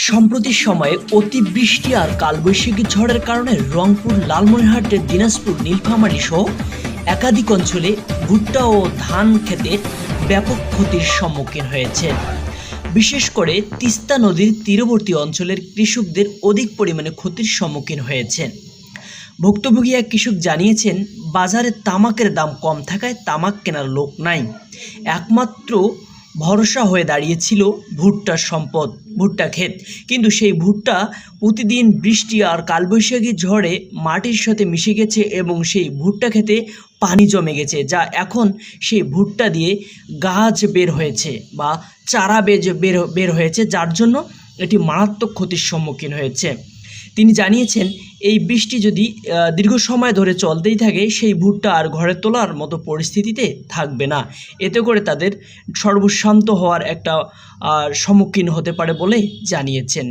সম্প্রতি সময়ে অতিবৃষ্টি আর কালবৈশাখী ঝড়ের কারণে রংপুর, লালমনিরহাট, দিনাজপুর, নীলফামারী সহ একাধিক অঞ্চলে ভুট্টা ও ধান ক্ষেতের ব্যাপক ক্ষতির সম্মুখীন হয়েছে। বিশেষ করে তিস্তা নদীর তীরবর্তী অঞ্চলের কৃষকদের অধিক পরিমাণে ক্ষতির সম্মুখীন হয়েছেন। ভুক্তভোগী এক কৃষক জানিয়েছেন, বাজারে তামাকের দাম কম থাকায় তামাক কেনার লোক নাই। একমাত্র ভরসা হয়ে দাঁড়িয়েছিল ভুট্টার সম্পদ, ভুট্টা ক্ষেত। কিন্তু সেই ভুট্টা প্রতিদিন বৃষ্টি আর কালবৈশাখী ঝড়ে মাটির সাথে মিশে গেছে এবং সেই ভুট্টা ক্ষেতে পানি জমে গেছে, যা এখন সেই ভুট্টা দিয়ে গাছ বের হয়েছে বা চারা বের হয়েছে, যার জন্য এটি মারাত্মক ক্ষতির সম্মুখীন হয়েছে। তিনি জানিয়েছেন, এই বৃষ্টি যদি দীর্ঘ সময় ধরে চলতেই থাকে, সেই ভুট্টা আর ঘরে তোলার মতো পরিস্থিতিতে থাকবে না। এতে করে তাদের সর্বশান্ত হওয়ার একটা সম্মুখীন হতে পারে বলে জানিয়েছেন।